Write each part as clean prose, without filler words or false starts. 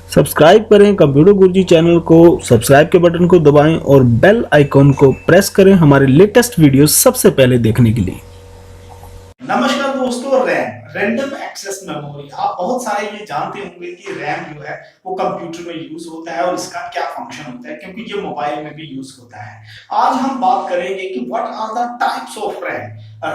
Subscribe करें computer Guruji channel को, subscribe के बटन को दबाएं और बेल आइकॉन को प्रेस करें हमारे लेटेस्ट वीडियो सबसे पहले देखने के लिए। नमस्कार दोस्तों, रैंडम एक्सेस मेमोरी। आप बहुत सारे ये जानते होंगे कि रैम जो है वो कंप्यूटर में यूज होता है और इसका क्या फंक्शन होता है, क्योंकि ये मोबाइल में भी यूज होता है। आज हम बात करेंगे कि what are the types of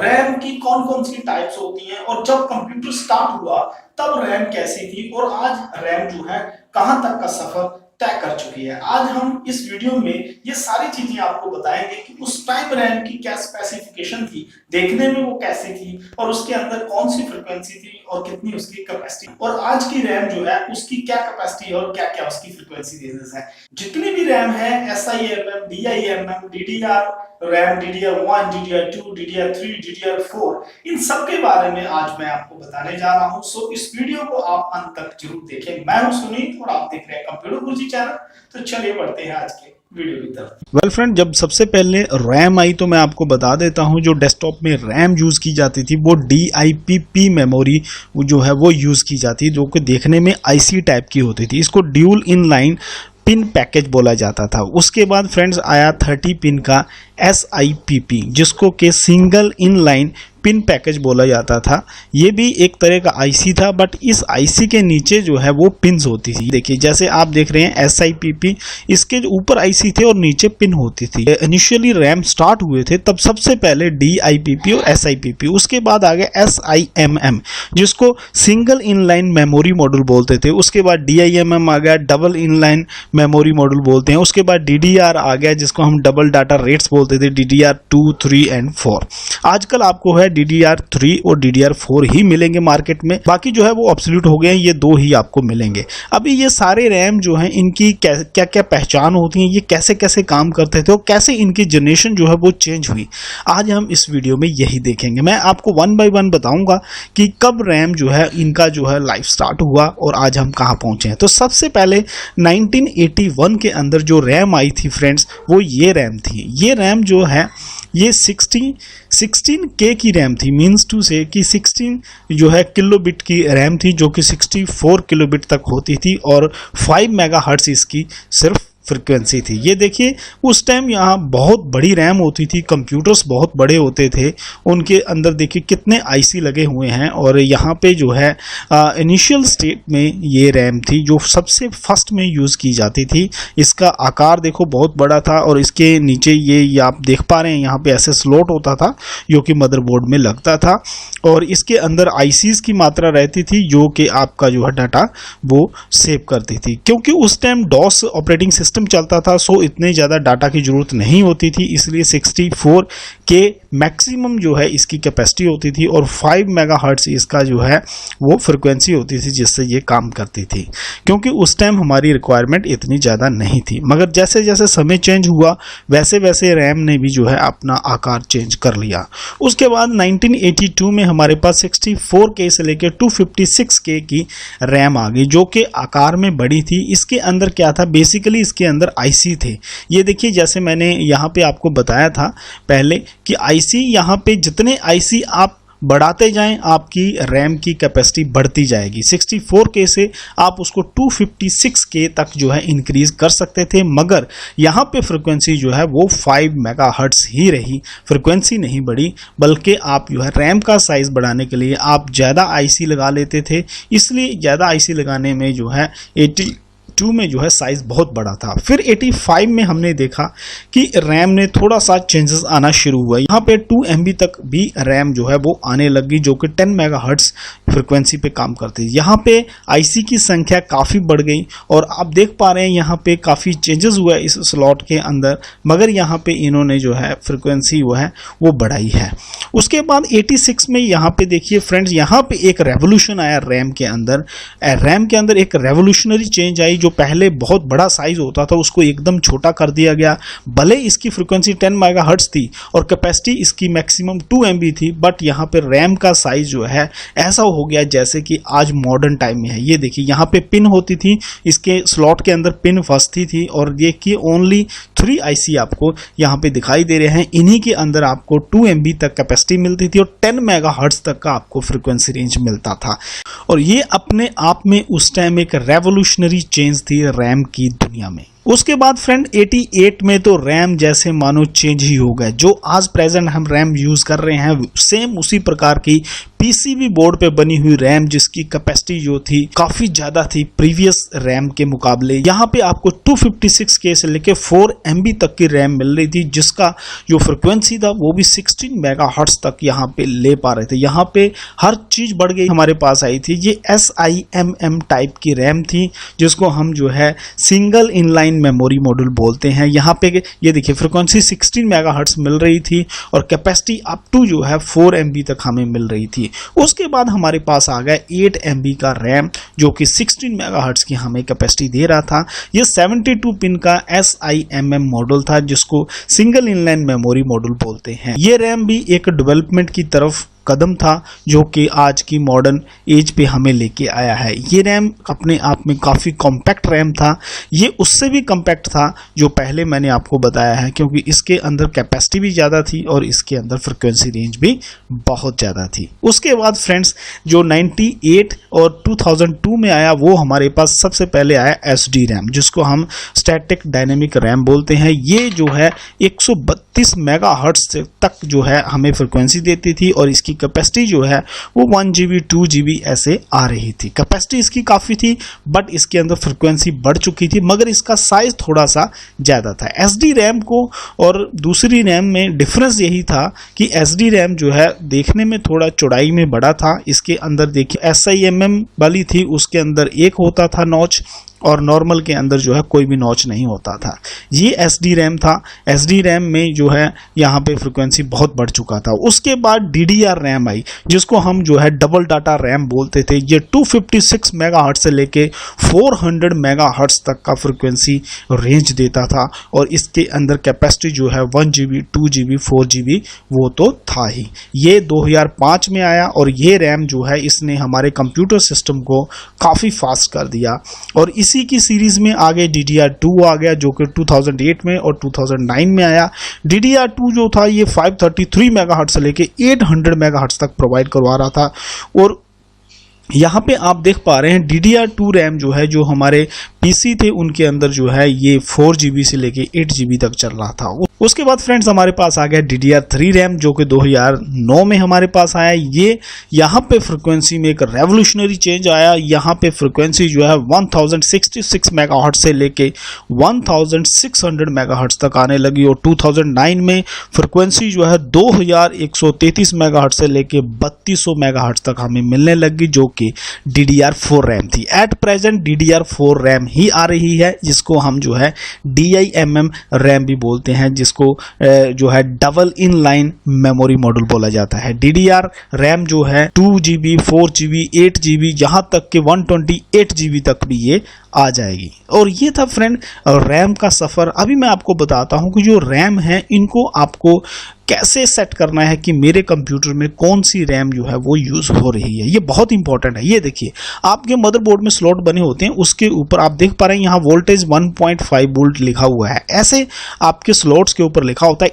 RAM की कौन कौन सी टाइप्स होती हैं, और जब कंप्यूटर स्टार्ट हुआ तब रैम कैसी थी, और आज रैम जो है कहां तक का सफर तय कर चुकी है। आज हम इस वीडियो में ये सारी चीजें आपको बताएंगे कि उस टाइम रैम की क्या स्पेसिफिकेशन थी, देखने में वो कैसी थी, और उसके अंदर कौन सी फ्रीक्वेंसी थी और कितनी उसकी कैपेसिटी, और आज की रैम जो है उसकी क्या कैपेसिटी और क्या क्या उसकी फ्रीक्वेंसी रेंजेस है। जितनी भी रैम है, SIMM, DIMM, DDR RAM, DDR1, DDR2, DDR3, DDR4, इन सब के बारे में आज मैं आपको बताने जा रहा हूं। सो इस वीडियो को आप अंत तक जरूर देखें। मैं हूं सुनीत और आप देख रहे हैं कंप्यूटर गुरुजी चैनल। तो चलिए बढ़ते हैं आज के वीडियो की तरफ। वेल फ्रेंड, जब सबसे पहले रैम आई तो मैं आपको बता देता हूं, जो डेस्कटॉप में रैम यूज की जाती थी वो DIPP मेमोरी जो है वो यूज की जाती है, जो कि देखने में IC टाइप की होती थी। इसको dual in line pin package बोला जाता था। उसके बाद फ्रेंड्स आया 30 पिन का SIPP, जिसको के single in line pin package बोला जाता था। ये भी एक तरह का IC था, बट इस IC के नीचे जो है वो पिन्स होती थी। देखिए जैसे आप देख रहे हैं SIPP, इसके जो ऊपर IC थे और नीचे पिन होती थी। इनिशियली रैम स्टार्ट हुए थे तब सबसे पहले DIPP और SIPP, उसके बाद आ गया SIMM, जिसको single in line memory module बोलते थे। उसके बाद DIMM आ गया, double in line memory module बोलते हैं। उसके बाद DDR आ गया, जिसको हम डबल डाटा रेट्स बोलते थे, DDR2, 3 एंड 4। आजकल आपको है DDR3 और DDR4 ही मिलेंगे मार्केट में, बाकी जो है वो ऑब्सोल्यूट हो गए हैं, ये दो ही आपको मिलेंगे। अभी ये सारे रैम जो हैं इनकी क्या क्या पहचान होती है, ये कैसे कैसे काम करते थे और कैसे इनकी जनरेशन जो है वो चेंज हुई, आज हम इस वीडियो में यही देखेंगे। मैं आपको 1 बाय 1 बताऊंगा कि कब रैम जो है इनका जो है लाइफ स्टार्ट हुआ और आज हम कहाँ पहुंचे हैं। तो सबसे पहले 1981 के अंदर जो रैम आई थी फ्रेंड्स, वो ये रैम थी। ये रैम जो है ये 16K की रैम थी, मीन्स टू से कि 16 जो है किलोबिट की रैम थी, जो कि 64 किलोबिट तक होती थी, और 5 मेगाहर्ट्ज इसकी सिर्फ फ्रीक्वेंसी थी। ये देखिए उस टाइम यहाँ बहुत बड़ी रैम होती थी, कंप्यूटर्स बहुत बड़े होते थे, उनके अंदर देखिए कितने IC लगे हुए हैं। और यहाँ पे जो है इनिशियल स्टेट में ये रैम थी जो सबसे फर्स्ट में यूज़ की जाती थी। इसका आकार देखो बहुत बड़ा था, और इसके नीचे ये आप देख पा रहे हैं यहाँ पे ऐसे स्लॉट होता था जो कि मदरबोर्ड में लगता था, और इसके अंदर ICs की मात्रा रहती थी जो कि आपका जो है डाटा वो सेव करती थी। क्योंकि उस टाइम DOS ऑपरेटिंग सिस्टम चलता था, सो इतने ज़्यादा डाटा की ज़रूरत नहीं होती थी, इसलिए 64K मैक्सिमम जो है इसकी कैपेसिटी होती थी, और 5 मेगाहर्ट्ज इसका जो है वो फ्रिक्वेंसी होती थी जिससे ये काम करती थी। क्योंकि उस टाइम हमारी रिक्वायरमेंट इतनी ज़्यादा नहीं थी, मगर जैसे जैसे समय चेंज हुआ वैसे वैसे रैम ने भी जो है अपना आकार चेंज कर लिया। उसके बाद 1982 में हमारे पास 64K से लेकर 256K की रैम आ गई, जो कि आकार में बड़ी थी। इसके अंदर क्या था, बेसिकली इसके अंदर IC थे। ये देखिए जैसे मैंने यहाँ पे आपको बताया था पहले कि IC, यहाँ पे जितने IC आप बढ़ाते जाएं आपकी रैम की कैपेसिटी बढ़ती जाएगी। 64K से आप उसको 256K तक जो है इंक्रीज कर सकते थे, मगर यहाँ पे फ्रिक्वेंसी जो है वो 5 मेगाहर्ट्ज ही रही, फ्रिक्वेंसी नहीं बढ़ी, बल्कि आप जो है रैम का साइज बढ़ाने के लिए आप ज़्यादा IC लगा लेते थे। इसलिए ज़्यादा IC लगाने में जो है 82 में जो है साइज बहुत बड़ा था। फिर 85 में हमने देखा कि रैम ने थोड़ा सा चेंजेस आना शुरू हुआ। यहाँ पे 2 MB तक भी रैम जो है वो आने लगी, जो कि 10 मेगाहर्ट्ज फ्रिक्वेंसी पे काम करती है। यहाँ पे IC की संख्या काफ़ी बढ़ गई, और आप देख पा रहे हैं यहाँ पे काफ़ी चेंजेस हुआ है इस स्लॉट के अंदर, मगर यहाँ पे इन्होंने जो है फ्रिक्वेंसी वो है वो बढ़ाई है। उसके बाद 86 में यहाँ पे देखिए फ्रेंड्स, यहाँ पे एक रेवोल्यूशन आया रैम के अंदर। रैम के अंदर एक रेवोल्यूशनरी चेंज आई, जो पहले बहुत बड़ा साइज होता था उसको एकदम छोटा कर दिया गया। भले इसकी फ्रीक्वेंसी 10 मेगाहर्ट्ज थी और कैपेसिटी इसकी मैक्सिमम 2 MB थी, बट यहाँ पे रैम का साइज जो है ऐसा हो गया जैसे कि आज मॉडर्न टाइम में है। ये देखिए यहाँ पे पिन होती थी, इसके स्लॉट के अंदर पिन फंसती थी और देखिए ओनली 3 IC आपको यहाँ पे दिखाई दे रहे हैं। इन्हीं के अंदर आपको 2 MB तक कैपेसिटी मिलती थी और 10 मेगाहर्ट्ज तक का आपको फ्रीक्वेंसी रेंज मिलता था। और ये अपने आप में उस टाइम एक रेवोल्यूशनरी चेंज थी रैम की दुनिया में। उसके बाद फ्रेंड 88 में तो रैम जैसे मानो चेंज ही हो गए। जो आज प्रेजेंट हम रैम यूज कर रहे हैं सेम उसी प्रकार की PCB बोर्ड पे बनी हुई रैम, जिसकी कैपेसिटी जो थी काफी ज्यादा थी प्रीवियस रैम के मुकाबले। यहाँ पे आपको 256K से लेके 4 MB तक की रैम मिल रही थी, जिसका जो फ्रिक्वेंसी था वो भी 16 मेगाहर्ट्ज तक यहाँ पे ले पा रहे थे। यहाँ पे हर चीज बढ़ गई हमारे पास आई थी। ये SIMM टाइप की रैम थी, जिसको हम जो है सिंगल इनलाइन मेमोरी मॉड्यूल बोलते हैं। यहाँ पे ये देखिए फ्रिक्वेंसी 16 मेगाहर्ट्ज मिल रही थी और कैपेसिटी अप टू जो है 4 MB तक हमें मिल रही थी। उसके बाद हमारे पास आ गया 8 MB का रैम, जो कि 16 मेगाहर्ट्ज की हमें कैपेसिटी दे रहा था। ये 72 पिन का SIMM मॉड्यूल था, जिसको सिंगल इनलाइन मेमोरी मॉड्यूल बोलते हैं। ये रैम भी एक डेवलपमेंट की तरफ कदम था, जो कि आज की मॉडर्न एज पे हमें लेके आया है। ये रैम अपने आप में काफ़ी कॉम्पैक्ट रैम था। ये उससे भी कॉम्पैक्ट था जो पहले मैंने आपको बताया है, क्योंकि इसके अंदर कैपेसिटी भी ज़्यादा थी और इसके अंदर फ्रिक्वेंसी रेंज भी बहुत ज़्यादा थी। उसके बाद फ्रेंड्स जो 98 और 2002 में आया, वो हमारे पास सबसे पहले आया SD रैम, जिसको हम स्टैटिक डायनेमिक रैम बोलते हैं। ये जो है 132 मेगाहर्ट्ज तक जो है हमें फ्रिक्वेंसी देती थी और इसकी कैपेसिटी जो है वो 1 GB 2 GB ऐसे आ रही थी। कैपेसिटी इसकी काफ़ी थी, बट इसके अंदर फ्रिक्वेंसी बढ़ चुकी थी, मगर इसका साइज थोड़ा सा ज़्यादा था। SD रैम को और दूसरी रैम में डिफरेंस यही था कि SD रैम जो है देखने में थोड़ा चौड़ाई में बड़ा था। इसके अंदर देखिए SIMM वाली थी, उसके अंदर एक होता था नॉच, और नॉर्मल के अंदर जो है कोई भी नॉच नहीं होता था। ये SD रैम था। SD रैम में जो है यहाँ पे फ्रिक्वेंसी बहुत बढ़ चुका था। उसके बाद DDR रैम आई, जिसको हम जो है डबल डाटा रैम बोलते थे। ये 256 मेगाहर्ट्ज से लेके 400 मेगाहर्ट्ज तक का फ्रिक्वेंसी रेंज देता था और इसके अंदर कैपेसिटी जो है 1 GB 2 GB 4 GB वो तो था ही। ये 2005 में आया और ये रैम जो है इसने हमारे कंप्यूटर सिस्टम को काफ़ी फास्ट कर दिया। और इसी की सीरीज में आगे DDR2 आ गया, जो कि 2008 में और 2009 में आया। DDR2 जो था ये 533 मेगाहर्ट्ज से लेके 800 मेगाहर्ट्ज तक प्रोवाइड करवा रहा था। और यहाँ पे आप देख पा रहे हैं DDR2 रैम जो है, जो हमारे PC थे उनके अंदर जो है ये 4 GB से लेके 8 GB तक चल रहा था। उसके बाद फ्रेंड्स हमारे पास आ गया DDR3 रैम, जो कि 2009 में हमारे पास आया। ये यहाँ पे फ्रिक्वेंसी में एक रेवोल्यूशनरी चेंज आया। यहाँ पे फ्रिक्वेंसी जो है 1066 मेगाहर्ट्ज से लेके 1600 मेगाहर्ट्ज तक आने लगी और 2009 में फ्रिक्वेंसी जो है 2133 मेगाहर्ट्ज से लेके 3200 मेगाहर्ट्ज तक हमें मिलने लगी, जो कि DDR4 रैम थी। एट प्रेजेंट DDR4 रैम ही आ रही है, जिसको हम जो है DIMM रैम भी बोलते हैं, जिसको जो है double in line memory module बोला जाता है। DDR रैम जो है 2 GB 4 GB 8 GB यहाँ तक के 128 GB तक भी ये आ जाएगी। और ये था फ्रेंड रैम का सफ़र। अभी मैं आपको बताता हूँ कि जो रैम है इनको आपको कैसे सेट करना है कि मेरे कंप्यूटर में कौन सी रैम जो है वो यूज़ हो रही है। ये बहुत इंपॉर्टेंट है। ये देखिए आपके मदरबोर्ड में स्लॉट बने होते हैं, उसके ऊपर आप देख पा रहे हैं यहाँ वोल्टेज 1.5 वोल्ट लिखा हुआ है। ऐसे आपके स्लॉट्स के ऊपर लिखा होता है।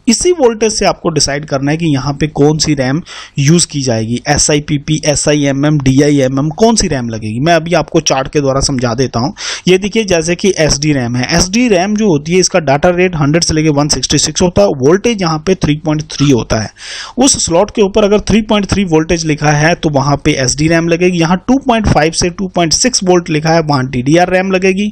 इसी वोल्टेज से आपको डिसाइड करना है कि यहाँ पे कौन सी रैम यूज़ की जाएगी। SIPP SIMM DIMM कौन सी रैम लगेगी, मैं अभी आपको चार्ट के द्वारा समझा देता हूँ। ये देखिए जैसे कि SD रैम है। SD रैम जो होती है इसका डाटा रेट 100 से लेके 166 होता है। वोल्टेज यहाँ पे 3.3 होता है। उस स्लॉट के ऊपर अगर 3.3 वोल्टेज लिखा है तो वहाँ पे SD रैम लगेगी। यहाँ 2.5 से 2.6 वोल्ट लिखा है, वहाँ DDR रैम लगेगी।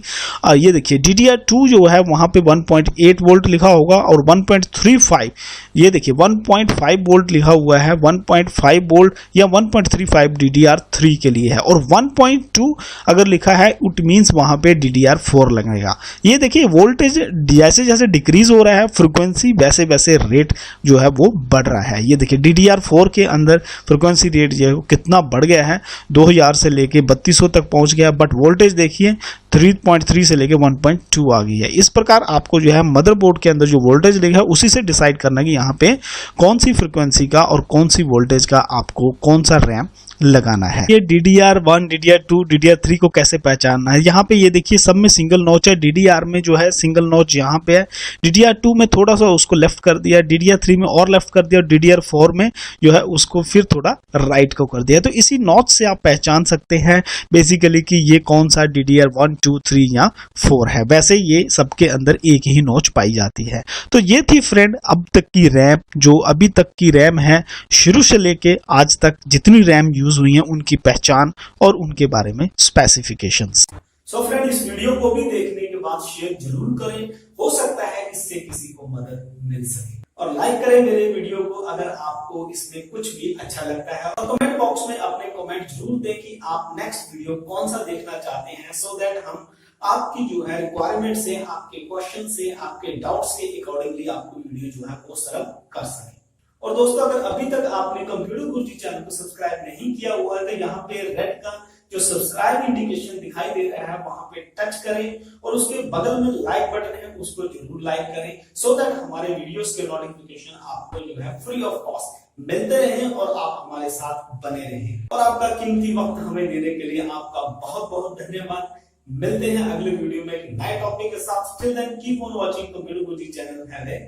ये देखिए DDR2 जो है वहाँ पे 1.8 वोल्ट लिखा होगा और 1.35 ये देखिए 1.5 वोल्ट लिखा हुआ है। 1.5 वोल्ट या 1.35 DDR3 के लिए है और 1.2 अगर लिखा है इट मीन्स वहाँ पे DDR4 लगेगा। ये देखिए वोल्टेज जैसे जैसे डिक्रीज हो रहा है फ्रिक्वेंसी वैसे वैसे रेट जो है वो बढ़ रहा है। ये देखिए DDR4 के अंदर फ्रिक्वेंसी रेट जो है कितना बढ़ गया है, 2000 से लेके 3200 तक पहुंच गया। बट वोल्टेज देखिए 3.3 से लेके 1.2 आ गई है। इस प्रकार आपको जो है मदरबोर्ड के अंदर जो वोल्टेज लिखा है उसी से डिसाइड करना कि यहाँ पे कौन सी फ्रीक्वेंसी का और कौन सी वोल्टेज का आपको कौन सा रैम लगाना है। ये DDR1, DDR2, DDR3 को कैसे पहचानना है, यहाँ पे ये देखिए सब में सिंगल नॉच है। DDR में जो है सिंगल नॉच यहाँ पे है, DDR2 में थोड़ा सा उसको लेफ्ट कर दिया, DDR3 में और लेफ्ट कर दिया, और DDR4 में जो है उसको फिर थोड़ा राइट को कर दिया। तो इसी नॉच से आप पहचान सकते हैं बेसिकली कि ये कौन सा DDR1, 2, 3 या 4 है। वैसे ये सबके अंदर एक ही नॉच पाई जाती है। तो ये थी फ्रेंड अब तक की रैम, जो अभी तक की रैम है शुरू से लेके आज तक जितनी रैम यूज हुई है उनकी पहचान और उनके बारे में स्पेसिफिकेशंस। सो फ्रेंड, इस वीडियो को भी देखने के बाद शेयर जरूर करें, हो सकता है इससे किसी को मदद मिल सके, और लाइक करें मेरे वीडियो को अगर आपको इसमें कुछ भी अच्छा लगता है, और कमेंट बॉक्स में अपने कमेंट जरूर दें कि आप नेक्स्ट वीडियो कौन सा देखना चाहते हैं, सो दैट हम आपकी जो है रिक्वायरमेंट से, आपके क्वेश्चन से, आपके डाउट्स के अकॉर्डिंगली आपको वीडियो जो है वो सर्व कर सके। और दोस्तों, अगर अभी तक आपने कंप्यूटर गुरुजी चैनल को सब्सक्राइब नहीं किया हुआ है तो यहाँ पे रेड का जो सब्सक्राइब इंडिकेशन दिखाई दे रहा है वहां पे टच करें, और उसके बगल में लाइक बटन है उसको जरूर लाइक करें, सो दैट हमारे वीडियोस के नोटिफिकेशन आपको जो है फ्री ऑफ कॉस्ट मिलते रहें और आप हमारे साथ बने रहें। और आपका कीमती वक्त हमें देने के लिए आपका बहुत बहुत धन्यवाद। मिलते हैं अगले वीडियो में एक नए टॉपिक के साथ। Till then keep on watching computer Guruji channel. Have a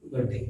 good day.